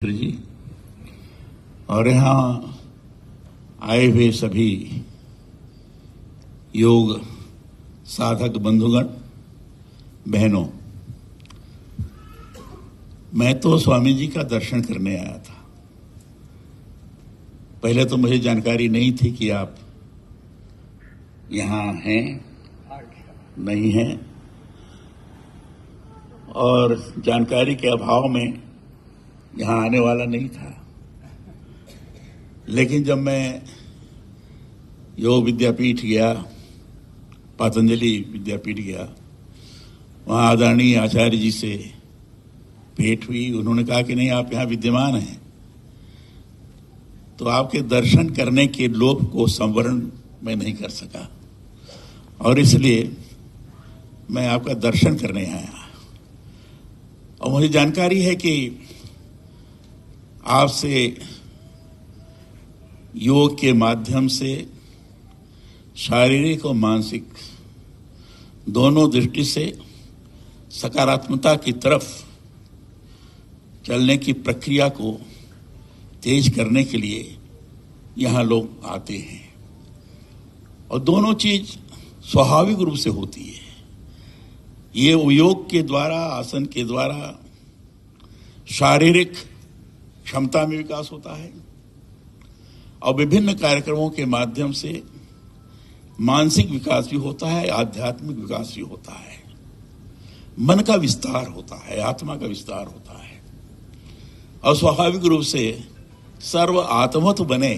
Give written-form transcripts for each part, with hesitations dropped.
जी और यहाँ आए हुए सभी योग साधक बंधुगण बहनों, मैं तो स्वामी जी का दर्शन करने आया था। पहले तो मुझे जानकारी नहीं थी कि आप यहाँ हैं नहीं हैं, और जानकारी के अभाव में यहाँ आने वाला नहीं था। लेकिन जब मैं योग विद्यापीठ गया, पतंजलि विद्यापीठ गया, वहाँ आदरणीय आचार्य जी से भेंट हुई। उन्होंने कहा कि नहीं, आप यहाँ विद्यमान हैं तो आपके दर्शन करने के लोभ को संवरण मैं नहीं कर सका, और इसलिए मैं आपका दर्शन करने आया। और मुझे जानकारी है कि आपसे योग के माध्यम से शारीरिक और मानसिक दोनों दृष्टि से सकारात्मकता की तरफ चलने की प्रक्रिया को तेज करने के लिए यहाँ लोग आते हैं, और दोनों चीज स्वाभाविक रूप से होती है। ये योग के द्वारा, आसन के द्वारा शारीरिक क्षमता में विकास होता है, और विभिन्न कार्यक्रमों के माध्यम से मानसिक विकास भी होता है, आध्यात्मिक विकास भी होता है, मन का विस्तार होता है, आत्मा का विस्तार होता है, और स्वाभाविक रूप से सर्व आत्मत्व बने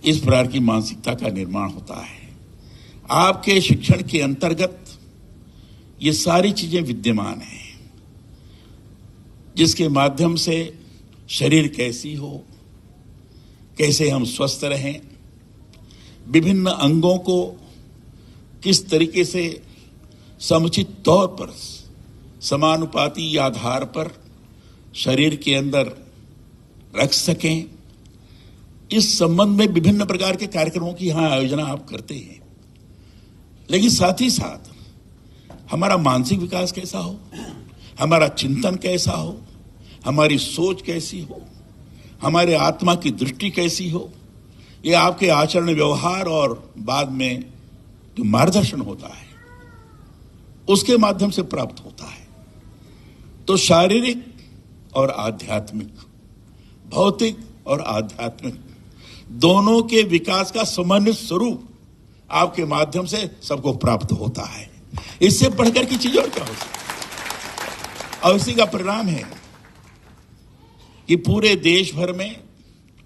इस प्रकार की मानसिकता का निर्माण होता है। आपके शिक्षण के अंतर्गत ये सारी चीजें विद्यमान हैं, जिसके माध्यम से शरीर कैसी हो, कैसे हम स्वस्थ रहें, विभिन्न अंगों को किस तरीके से समुचित तौर पर समानुपाती आधार पर शरीर के अंदर रख सकें, इस संबंध में विभिन्न प्रकार के कार्यक्रमों की यहाँ आयोजना आप करते हैं। लेकिन साथ ही साथ हमारा मानसिक विकास कैसा हो, हमारा चिंतन कैसा हो, हमारी सोच कैसी हो, हमारे आत्मा की दृष्टि कैसी हो, ये आपके आचरण व्यवहार और बाद में जो मार्गदर्शन होता है उसके माध्यम से प्राप्त होता है। तो शारीरिक और आध्यात्मिक, भौतिक और आध्यात्मिक दोनों के विकास का समन्वित स्वरूप आपके माध्यम से सबको प्राप्त होता है। इससे बढ़कर की चीज और क्या हो सकती है? और इसी का परिणाम है कि पूरे देश भर में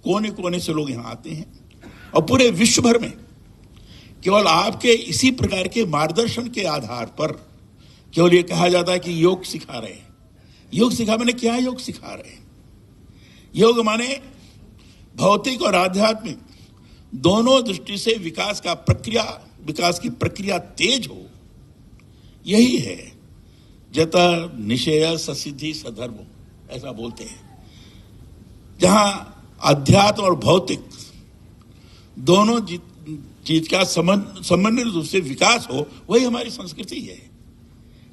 कोने कोने से लोग यहां आते हैं, और पूरे विश्व भर में केवल आपके इसी प्रकार के मार्गदर्शन के आधार पर केवल ये कहा जाता है कि योग सिखा रहे हैं। योग सिखा माने क्या? योग सिखा रहे हैं, योग माने भौतिक और आध्यात्मिक दोनों दृष्टि से विकास की प्रक्रिया तेज हो। यही है जता निश्चय ससिद्धि सधर्म, ऐसा बोलते हैं। जहां अध्यात्म और भौतिक दोनों चीज का समन्वित रूप से विकास हो, वही हमारी संस्कृति है,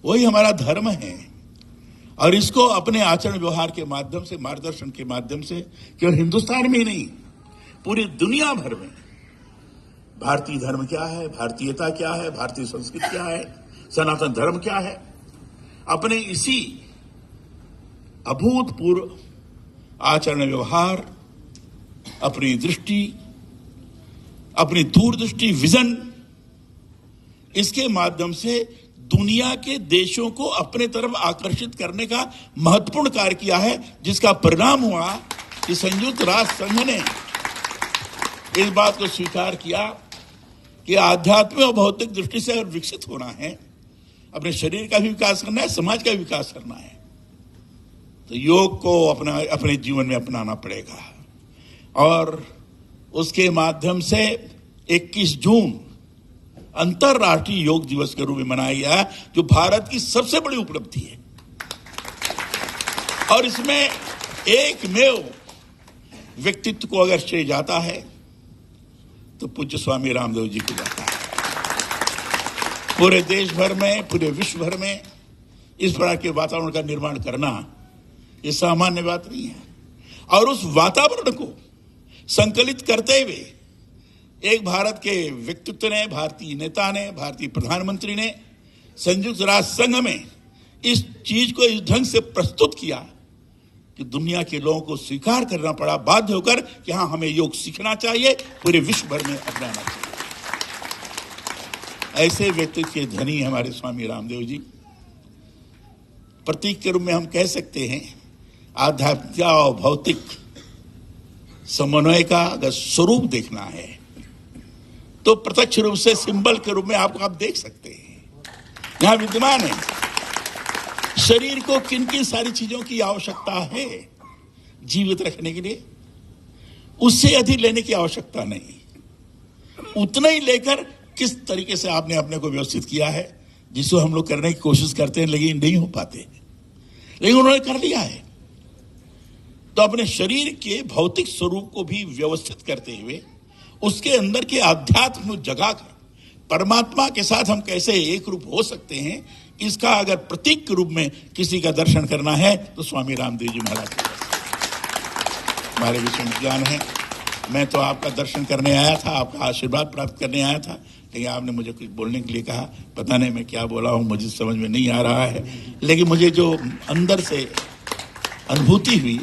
वही हमारा धर्म है। और इसको अपने आचरण व्यवहार के माध्यम से, मार्गदर्शन के माध्यम से केवल हिंदुस्तान में ही नहीं, पूरी दुनिया भर में भारतीय धर्म क्या है, भारतीयता क्या है, भारतीय संस्कृति क्या है, सनातन धर्म क्या है, अपने इसी अभूतपूर्व आचरण व्यवहार, अपनी दृष्टि, अपनी दूरदृष्टि, विजन, इसके माध्यम से दुनिया के देशों को अपने तरफ आकर्षित करने का महत्वपूर्ण कार्य किया है, जिसका परिणाम हुआ कि संयुक्त राष्ट्र संघ ने इस बात को स्वीकार किया कि आध्यात्मिक और भौतिक दृष्टि से अगर विकसित होना है, अपने शरीर का भी विकास करना है, समाज का भी विकास करना है, तो योग को अपने जीवन में अपनाना पड़ेगा। और उसके माध्यम से 21 जून अंतर्राष्ट्रीय योग दिवस के रूप में मनाया गया, जो भारत की सबसे बड़ी उपलब्धि है। और इसमें एकमेव व्यक्तित्व को अगर श्रेय जाता है तो पूज्य स्वामी रामदेव जी को जाता है। पूरे देश भर में, पूरे विश्व भर में इस प्रकार के वातावरण का निर्माण करना ये सामान्य बात नहीं है। और उस वातावरण को संकलित करते हुए एक भारत के व्यक्तित्व ने, भारतीय नेता ने, भारतीय प्रधानमंत्री ने संयुक्त राष्ट्र संघ में इस चीज को इस ढंग से प्रस्तुत किया कि दुनिया के लोगों को स्वीकार करना पड़ा बाध्य होकर कि हाँ, हमें योग सीखना चाहिए, पूरे विश्व भर में अपनाना चाहिए। ऐसे व्यक्तित्व के धनी हमारे स्वामी रामदेव जी। प्रतीक के रूप में हम कह सकते हैं आध्यात्मिक और भौतिक समन्वय का अगर स्वरूप देखना है तो प्रत्यक्ष रूप से सिंबल के रूप में आप देख सकते हैं यहां विद्यमान है। शरीर को किन किन सारी चीजों की आवश्यकता है जीवित रखने के लिए, उससे अधिक लेने की आवश्यकता नहीं। उतना ही लेकर किस तरीके से आपने अपने को व्यवस्थित किया है, जिसको हम लोग करने की कोशिश करते हैं लेकिन नहीं हो पाते, लेकिन उन्होंने कर लिया है। तो अपने शरीर के भौतिक स्वरूप को भी व्यवस्थित करते हुए उसके अंदर के आध्यात्म को जगाकर परमात्मा के साथ हम कैसे एक रूप हो सकते हैं, इसका अगर प्रतीक के रूप में किसी का दर्शन करना है तो स्वामी रामदेव जी महाराज हमारे विश्वविद्यान है। मैं तो आपका दर्शन करने आया था, आपका आशीर्वाद प्राप्त करने आया था, लेकिन आपने मुझे कुछ बोलने के लिए कहा। पता नहीं मैं क्या बोला हूं, मुझे समझ में नहीं आ रहा है, लेकिन मुझे जो अंदर से अनुभूति हुई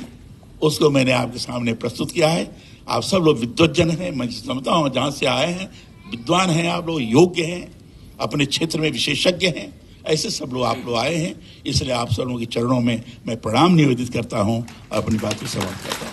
उसको मैंने आपके सामने प्रस्तुत किया है। आप सब लोग विद्वज्जन हैं, मैं समझता हूं जहां से आए हैं विद्वान हैं, आप लोग योग्य हैं, अपने क्षेत्र में विशेषज्ञ हैं, ऐसे सब लोग आप लोग आए हैं। इसलिए आप सब लोगों के चरणों में मैं प्रणाम निवेदित करता हूं, अपनी बात को समाप्त करता हूं।